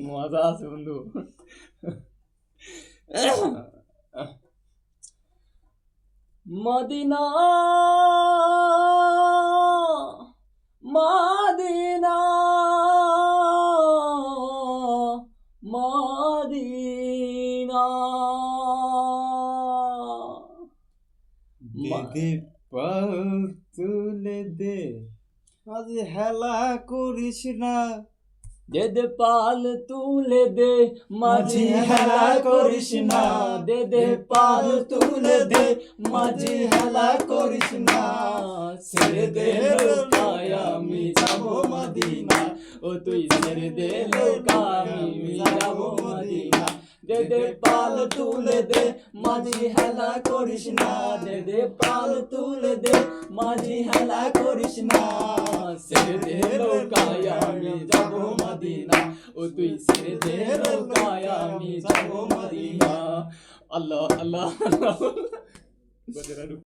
মজা আছে বন্ধু। মদিনা মদিনা মদিনা দে পাল তুলে দে, আজ হেলা করিস না। দে পাল তুলে দে মাঝি হেলা করিস না, দে পাল তুলে দে মাঝি হেলা করিস না। ছেড়ে দে নৌকায় আমি যাবো মদিনা, ও তুই ছেড়ে দে নৌকায় আমি যাবো মদিনা। দে পাল তুলে দে মাঝি হেলা করিস না, দে পাল তুলে দে মাঝি হেলা করিস না। ছেড়ে দে নৌকায় আমি যাবো মদিনা, ও তুই ছেড়ে দে নৌকায় আমি যাবো মদিনা। আল্লাহ আল্লাহ আল্লাহ।